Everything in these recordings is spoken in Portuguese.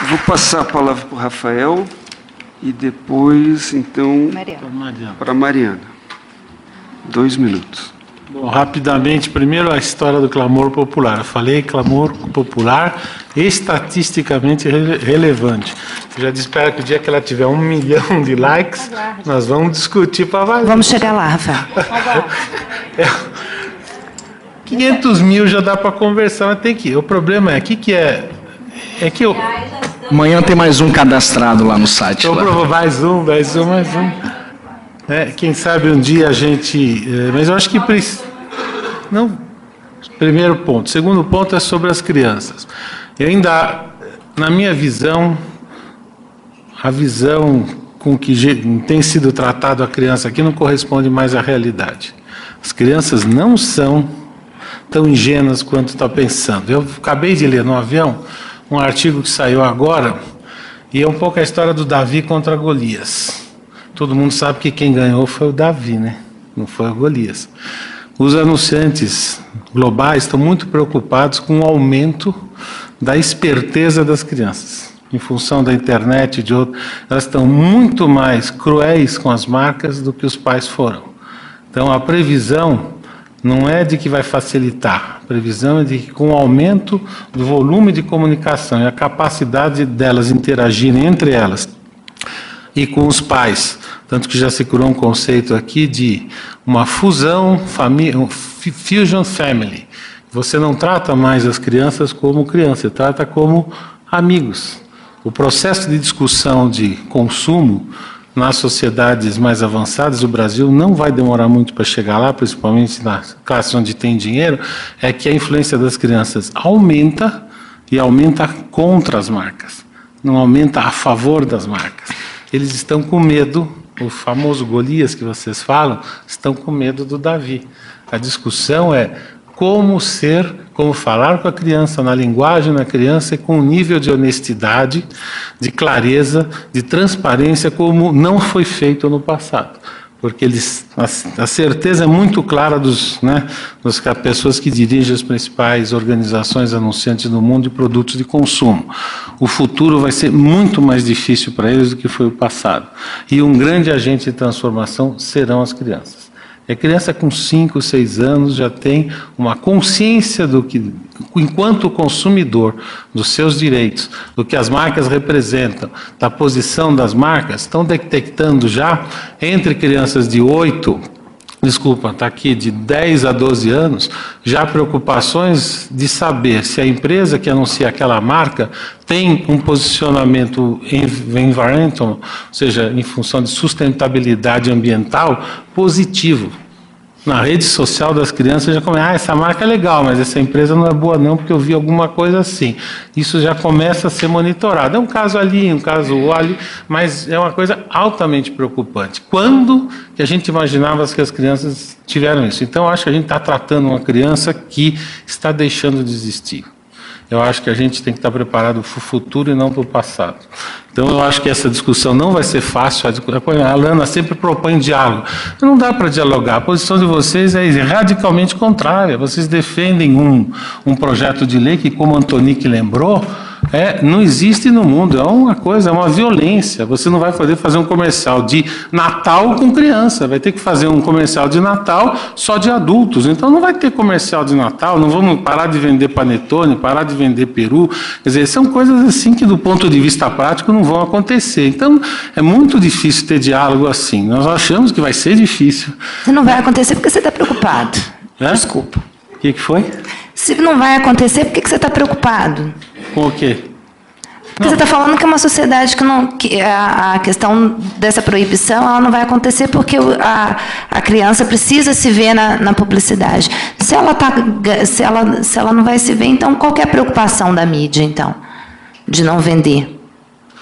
Vou passar a palavra para o Rafael e depois, então, para a Mariana. 2 minutos. Bom, rapidamente, primeiro a história do clamor popular. Eu falei clamor popular estatisticamente relevante. Eu já espero que o dia que ela tiver 1 milhão de likes, nós vamos discutir para valer. Vamos chegar lá, Rafael. 500 mil já dá para conversar, mas tem que ir. O problema é que amanhã tem mais um cadastrado lá no site. Mais um. Quem sabe um dia a gente... mas eu acho que... Não, primeiro ponto. Segundo ponto é sobre as crianças. Eu ainda, na minha visão, a visão com que tem sido tratado a criança aqui não corresponde mais à realidade. As crianças não são tão ingênuas quanto está pensando. Eu acabei de ler no avião um artigo que saiu agora, e é um pouco a história do Davi contra Golias. Todo mundo sabe que quem ganhou foi o Davi, né? Não foi o Golias. Os anunciantes globais estão muito preocupados com o aumento da esperteza das crianças. Em função da internet e de outros, elas estão muito mais cruéis com as marcas do que os pais foram. Então, a previsão não é de que vai facilitar. A previsão é de que, com o aumento do volume de comunicação e a capacidade delas interagirem entre elas e com os pais, tanto que já se criou um conceito aqui de uma fusão, fusion family. Você não trata mais as crianças como crianças, você trata como amigos. O processo de discussão de consumo nas sociedades mais avançadas, o Brasil não vai demorar muito para chegar lá, principalmente na classe onde tem dinheiro, é que a influência das crianças aumenta e aumenta contra as marcas, não aumenta a favor das marcas. Eles estão com medo, o famoso Golias que vocês falam, estão com medo do Davi. A discussão é como falar com a criança, na linguagem da criança e com um nível de honestidade, de clareza, de transparência, como não foi feito no passado. Porque a certeza é muito clara das pessoas que dirigem as principais organizações anunciantes do mundo de produtos de consumo. O futuro vai ser muito mais difícil para eles do que foi o passado. E um grande agente de transformação serão as crianças. A criança com 5, 6 anos já tem uma consciência do que, enquanto consumidor, dos seus direitos, do que as marcas representam, da posição das marcas, estão detectando já entre crianças de 10 a 12 anos, já preocupações de saber se a empresa que anuncia aquela marca tem um posicionamento environmental, ou seja, em função de sustentabilidade ambiental, positivo. Na rede social das crianças já começa, essa marca é legal, mas essa empresa não é boa não, porque eu vi alguma coisa assim. Isso já começa a ser monitorado. É um caso ali, um caso ali, mas é uma coisa altamente preocupante. Quando que a gente imaginava que as crianças tiveram isso? Então, eu acho que a gente está tratando uma criança que está deixando de existir. Eu acho que a gente tem que estar preparado para o futuro e não para o passado. Então, eu acho que essa discussão não vai ser fácil. A Alana sempre propõe diálogo. Não dá para dialogar. A posição de vocês é radicalmente contrária. Vocês defendem um projeto de lei que, como a Antonique lembrou, não existe no mundo. É uma coisa, é uma violência. Você não vai poder fazer um comercial de Natal com criança. Vai ter que fazer um comercial de Natal só de adultos. Então, não vai ter comercial de Natal. Não vamos parar de vender panetone, parar de vender peru. Quer dizer, são coisas assim que, do ponto de vista prático, não vão acontecer. Então, é muito difícil ter diálogo assim. Nós achamos que vai ser difícil. Se não vai acontecer porque você está preocupado. Desculpa. O que foi? Se não vai acontecer, por que você está preocupado? Com o quê? Porque você está falando que é uma sociedade que a questão dessa proibição ela não vai acontecer porque a criança precisa se ver na publicidade. Se ela não vai se ver, então qual que é a preocupação da mídia, então, de não vender?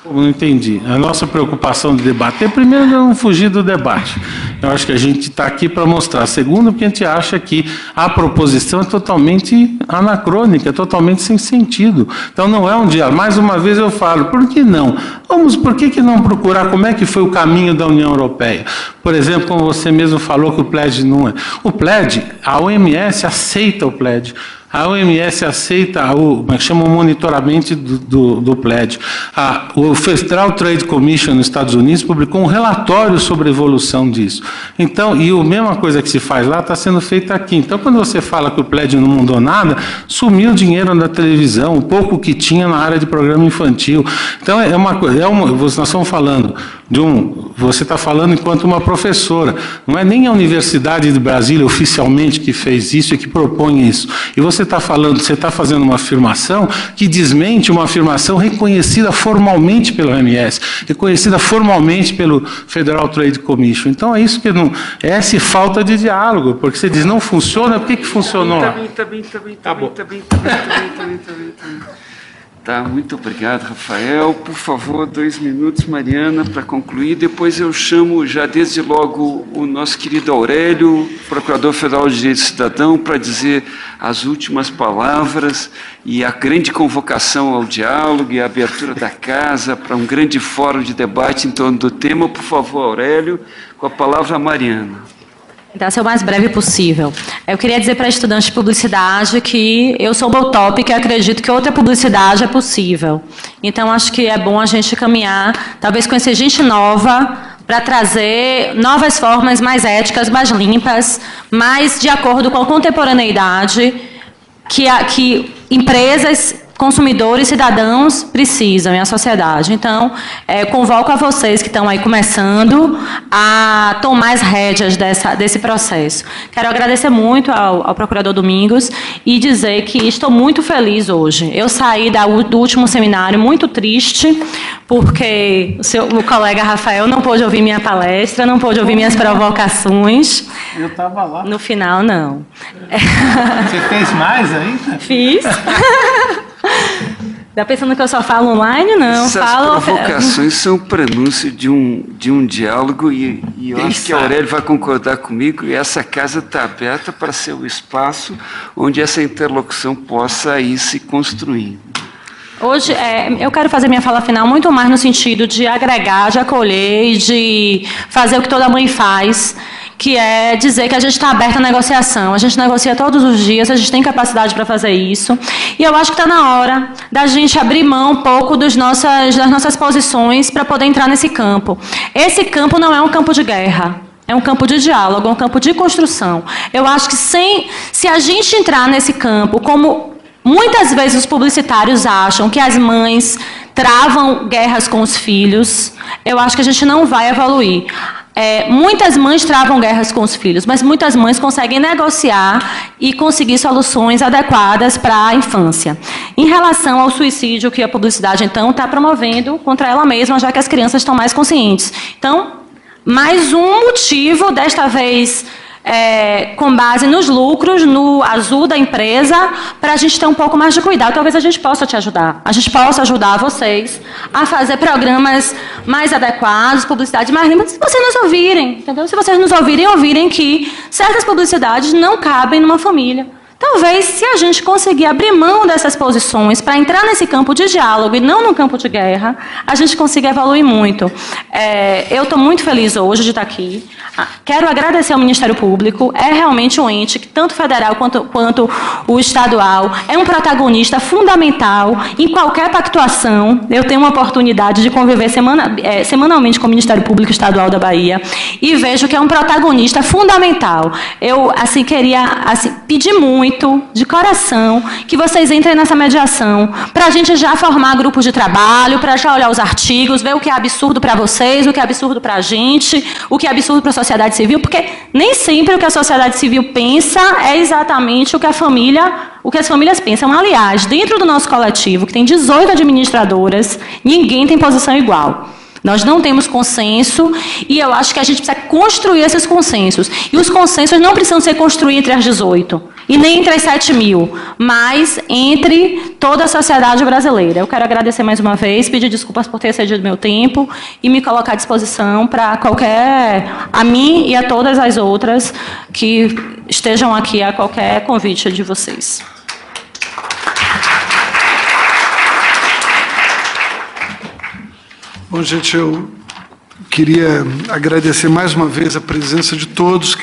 Não entendi. A nossa preocupação de debater, primeiro, é não fugir do debate. Eu acho que a gente está aqui para mostrar. Segundo, porque a gente acha que a proposição é totalmente anacrônica, é totalmente sem sentido. Então, não é um dia. Mais uma vez eu falo, por que não? Por que não procurar como é que foi o caminho da União Europeia? Por exemplo, como você mesmo falou que o pledge não é. O pledge, a OMS aceita o pledge. A OMS aceita como é que chama, o monitoramento do plédio. O Federal Trade Commission nos Estados Unidos publicou um relatório sobre a evolução disso. Então, e a mesma coisa que se faz lá está sendo feita aqui. Então, quando você fala que o plédio não mudou nada, sumiu o dinheiro da televisão, o pouco que tinha na área de programa infantil. Então, nós estamos falando você está falando enquanto uma professora, não é nem a Universidade de Brasília oficialmente que fez isso e que propõe isso. E você está fazendo uma afirmação que desmente uma afirmação reconhecida formalmente pelo OMS, reconhecida formalmente pelo Federal Trade Commission. Então é isso que não. É essa falta de diálogo, porque você diz não funciona, por que funcionou? Tá bom. Tá, muito obrigado, Rafael. Por favor, 2 minutos, Mariana, para concluir. Depois eu chamo já desde logo o nosso querido Aurélio, Procurador Federal de Direito do Cidadão, para dizer as últimas palavras e a grande convocação ao diálogo e a abertura da casa para um grande fórum de debate em torno do tema. Por favor, Aurélio, com a palavra a Mariana. Tentar ser o mais breve possível. Eu queria dizer para estudantes de publicidade que eu sou utópica e acredito que outra publicidade é possível. Então, acho que é bom a gente caminhar, talvez conhecer gente nova, para trazer novas formas mais éticas, mais limpas, mais de acordo com a contemporaneidade que empresas, consumidores, cidadãos precisam em a sociedade. Então, convoco a vocês que estão aí começando a tomar as rédeas desse processo. Quero agradecer muito ao Procurador Domingos e dizer que estou muito feliz hoje. Eu saí do último seminário muito triste, porque o colega Rafael não pôde ouvir minha palestra, não pôde ouvir minhas provocações. Eu estava lá. No final, não. Você fez mais ainda? Fiz. Está pensando que eu só falo online? Não. Essas provocações são prenúncio de um diálogo e eu acho que a Aurélio vai concordar comigo e essa casa está aberta para ser o espaço onde essa interlocução possa ir se construindo. Hoje, eu quero fazer minha fala final muito mais no sentido de agregar, de acolher e de fazer o que toda mãe faz, que é dizer que a gente está aberta à negociação. A gente negocia todos os dias, a gente tem capacidade para fazer isso. E eu acho que está na hora da gente abrir mão um pouco das nossas posições para poder entrar nesse campo. Esse campo não é um campo de guerra. É um campo de diálogo, é um campo de construção. Eu acho que se a gente entrar nesse campo, como muitas vezes os publicitários acham que as mães travam guerras com os filhos, eu acho que a gente não vai evoluir. Muitas mães travam guerras com os filhos, mas muitas mães conseguem negociar e conseguir soluções adequadas para a infância. Em relação ao suicídio que a publicidade, então, está promovendo contra ela mesma, já que as crianças estão mais conscientes. Então, mais um motivo, desta vez com base nos lucros, no azul da empresa, para a gente ter um pouco mais de cuidado. Talvez a gente possa te ajudar. A gente possa ajudar vocês a fazer programas mais adequados, publicidade mais limpa, se vocês nos ouvirem, entendeu? Se vocês nos ouvirem que certas publicidades não cabem numa família. Talvez, se a gente conseguir abrir mão dessas posições para entrar nesse campo de diálogo e não no campo de guerra, a gente consiga evoluir muito. Eu estou muito feliz hoje de estar aqui. Quero agradecer ao Ministério Público. É realmente um ente que, tanto federal quanto o estadual, é um protagonista fundamental em qualquer pactuação. Eu tenho uma oportunidade de conviver semanalmente com o Ministério Público Estadual da Bahia e vejo que é um protagonista fundamental. Eu queria pedir muito, de coração, que vocês entrem nessa mediação, para a gente já formar grupos de trabalho, para já olhar os artigos, ver o que é absurdo para vocês, o que é absurdo para a gente, o que é absurdo para a sociedade civil, porque nem sempre o que a sociedade civil pensa é exatamente o que as famílias pensam. Aliás, dentro do nosso coletivo, que tem 18 administradoras, ninguém tem posição igual. Nós não temos consenso e eu acho que a gente precisa construir esses consensos. E os consensos não precisam ser construídos entre as 18 e nem entre as 7.000, mas entre toda a sociedade brasileira. Eu quero agradecer mais uma vez, pedir desculpas por ter excedido meu tempo e me colocar à disposição para a mim e a todas as outras que estejam aqui a qualquer convite de vocês. Bom, gente, eu queria agradecer mais uma vez a presença de todas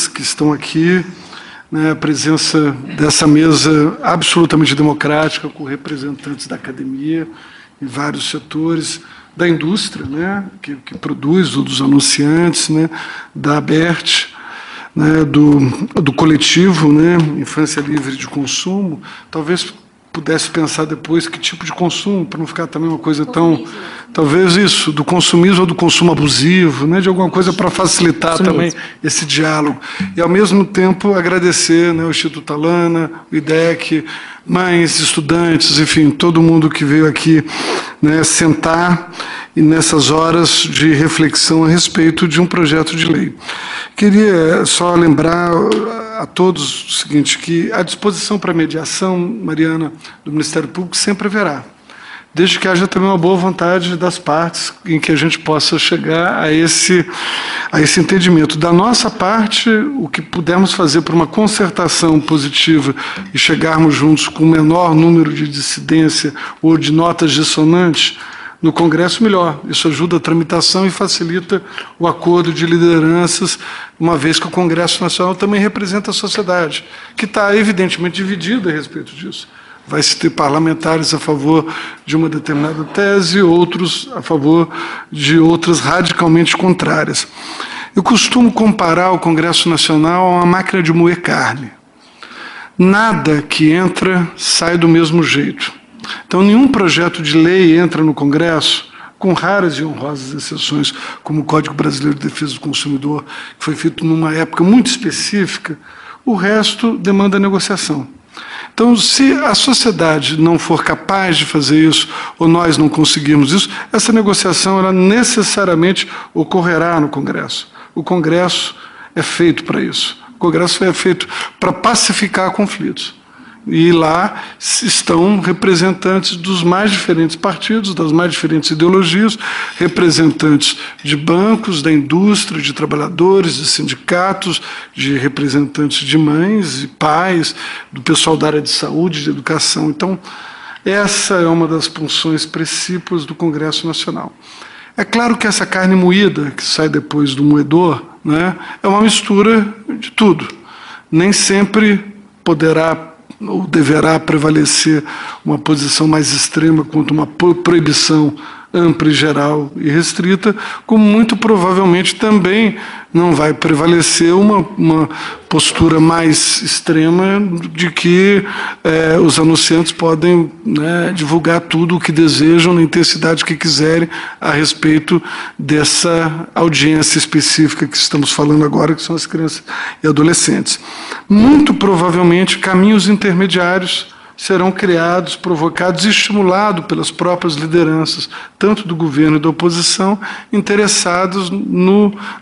que estão aqui, né, a presença dessa mesa absolutamente democrática, com representantes da academia em vários setores, da indústria, né, que produz, dos anunciantes, né, da ABERT, né, do coletivo, né, Infância Livre de Consumo. Talvez pudesse pensar depois que tipo de consumo, para não ficar também uma coisa tão... Talvez isso, do consumismo ou do consumo abusivo, né, de alguma coisa para facilitar também esse diálogo. E, ao mesmo tempo, agradecer, né, o Instituto Alana, o IDEC, mães, estudantes, enfim, todo mundo que veio aqui, né, sentar e nessas horas de reflexão a respeito de um projeto de lei. Queria só lembrar a todos o seguinte, que a disposição para mediação, Mariana, do Ministério Público sempre haverá, desde que haja também uma boa vontade das partes em que a gente possa chegar a esse entendimento. Da nossa parte, o que pudermos fazer para uma concertação positiva e chegarmos juntos com o menor número de dissidência ou de notas dissonantes, no Congresso, melhor. Isso ajuda a tramitação e facilita o acordo de lideranças, uma vez que o Congresso Nacional também representa a sociedade, que está evidentemente dividida a respeito disso. Vai se ter parlamentares a favor de uma determinada tese, outros a favor de outras radicalmente contrárias. Eu costumo comparar o Congresso Nacional a uma máquina de moer carne. Nada que entra sai do mesmo jeito. Então, nenhum projeto de lei entra no Congresso, com raras e honrosas exceções, como o Código Brasileiro de Defesa do Consumidor, que foi feito numa época muito específica, o resto demanda negociação. Então, se a sociedade não for capaz de fazer isso, ou nós não conseguirmos isso, essa negociação ela necessariamente ocorrerá no Congresso. O Congresso é feito para isso. O Congresso é feito para pacificar conflitos. E lá estão representantes dos mais diferentes partidos, das mais diferentes ideologias, representantes de bancos, da indústria, de trabalhadores, de sindicatos, de representantes de mães e pais, do pessoal da área de saúde, de educação. Então, essa é uma das funções principais do Congresso Nacional. É claro que essa carne moída, que sai depois do moedor, né, é uma mistura de tudo. Nem sempre poderá ou deverá prevalecer uma posição mais extrema quanto uma proibição ampla e geral e restrita, como muito provavelmente também não vai prevalecer uma postura mais extrema de que os anunciantes podem, né, divulgar tudo o que desejam, na intensidade que quiserem, a respeito dessa audiência específica que estamos falando agora, que são as crianças e adolescentes. Muito provavelmente, caminhos intermediários serão criados, provocados e estimulados pelas próprias lideranças, tanto do governo e da oposição, interessados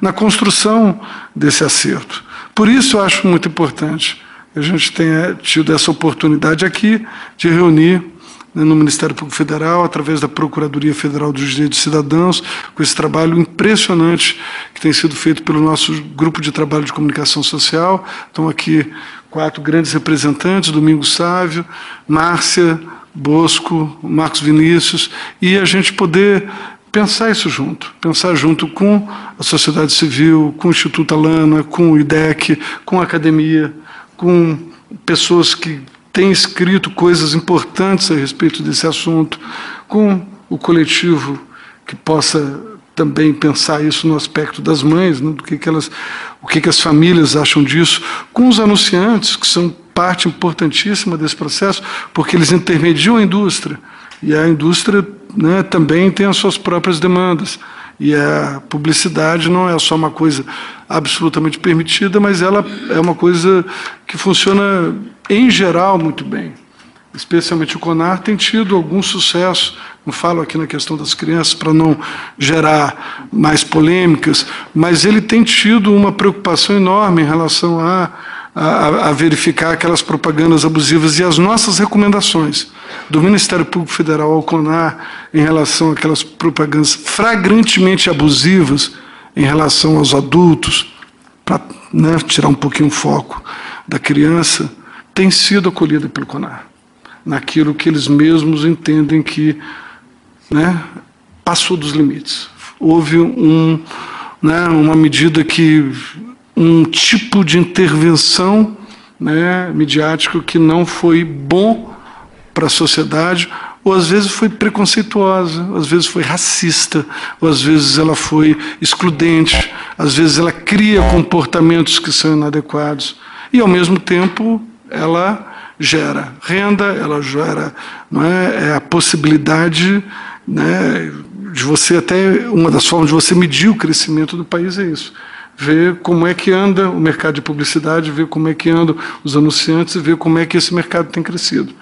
na construção desse acerto. Por isso, eu acho muito importante que a gente tenha tido essa oportunidade aqui de reunir, né, no Ministério Público Federal, através da Procuradoria Federal dos Direitos Cidadãos, com esse trabalho impressionante que tem sido feito pelo nosso grupo de trabalho de comunicação social. Estão aqui 4 grandes representantes, Domingos Sávio, Márcia, Bosco, Marcos Vinícius, e a gente poder pensar isso junto, pensar junto com a sociedade civil, com o Instituto Alana, com o IDEC, com a academia, com pessoas que têm escrito coisas importantes a respeito desse assunto, com o coletivo que possa também pensar isso no aspecto das mães, né, o que as famílias acham disso, com os anunciantes, que são parte importantíssima desse processo, porque eles intermediam a indústria, e a indústria, né, também tem as suas próprias demandas, e a publicidade não é só uma coisa absolutamente permitida, mas ela é uma coisa que funciona, em geral, muito bem. Especialmente o CONAR tem tido algum sucesso, não falo aqui na questão das crianças para não gerar mais polêmicas, mas ele tem tido uma preocupação enorme em relação a verificar aquelas propagandas abusivas, e as nossas recomendações do Ministério Público Federal ao CONAR em relação àquelas propagandas flagrantemente abusivas em relação aos adultos, para, né, tirar um pouquinho o foco da criança, tem sido acolhida pelo CONAR, naquilo que eles mesmos entendem que, né, passou dos limites. Houve uma medida que, um tipo de intervenção né, midiático que não foi bom para a sociedade, ou às vezes foi preconceituosa, às vezes foi racista, ou às vezes ela foi excludente, às vezes ela cria comportamentos que são inadequados, e ao mesmo tempo ela gera renda, ela gera, não é, a possibilidade, né, de você até, uma das formas de você medir o crescimento do país é isso, ver como é que anda o mercado de publicidade, ver como é que andam os anunciantes e ver como é que esse mercado tem crescido.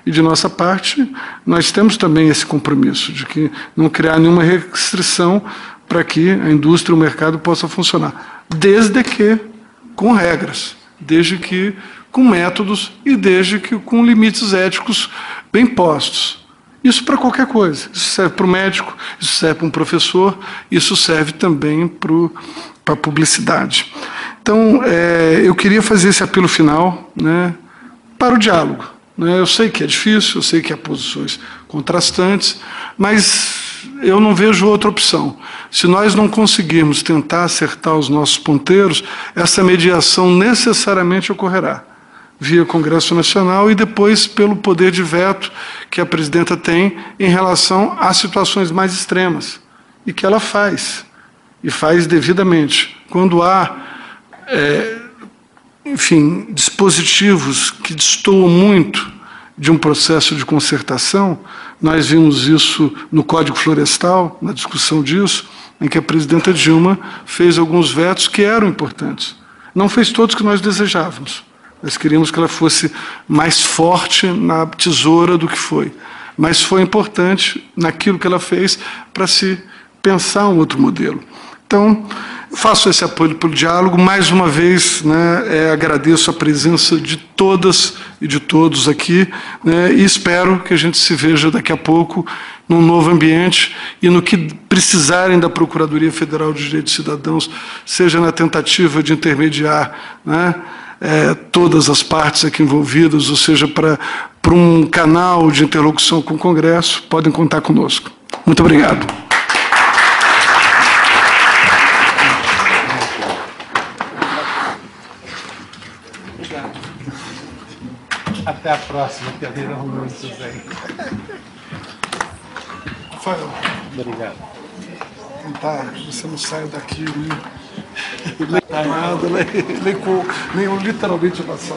E, de nossa parte, nós temos também esse compromisso de que não criar nenhuma restrição para que a indústria e o mercado possam funcionar, desde que com regras, desde que com métodos e desde que com limites éticos bem postos. Isso para qualquer coisa. Isso serve para o médico, isso serve para um professor, isso serve também para a publicidade. Então, eu queria fazer esse apelo final, né, para o diálogo. Eu sei que é difícil, eu sei que há posições contrastantes, mas eu não vejo outra opção. Se nós não conseguirmos tentar acertar os nossos ponteiros, essa mediação necessariamente ocorrerá via Congresso Nacional e depois pelo poder de veto que a presidenta tem em relação às situações mais extremas, e que ela faz, e faz devidamente. Quando há enfim, dispositivos que destoam muito de um processo de concertação, nós vimos isso no Código Florestal, na discussão disso, em que a presidenta Dilma fez alguns vetos que eram importantes. Não fez todos que nós desejávamos. Nós queríamos que ela fosse mais forte na tesoura do que foi. Mas foi importante naquilo que ela fez para se pensar um outro modelo. Então, faço esse apoio pelo diálogo. Mais uma vez, né, agradeço a presença de todas e de todos aqui, né, e espero que a gente se veja daqui a pouco num novo ambiente e no que precisarem da Procuradoria Federal de Direitos Cidadãos, seja na tentativa de intermediar, né, todas as partes aqui envolvidas, ou seja, para um canal de interlocução com o Congresso, podem contar conosco. Muito obrigado. Até a próxima, que haverão muitos aí. Rafael. Obrigado. Tentar, você não sai daqui, nem nada, nem literalmente passar.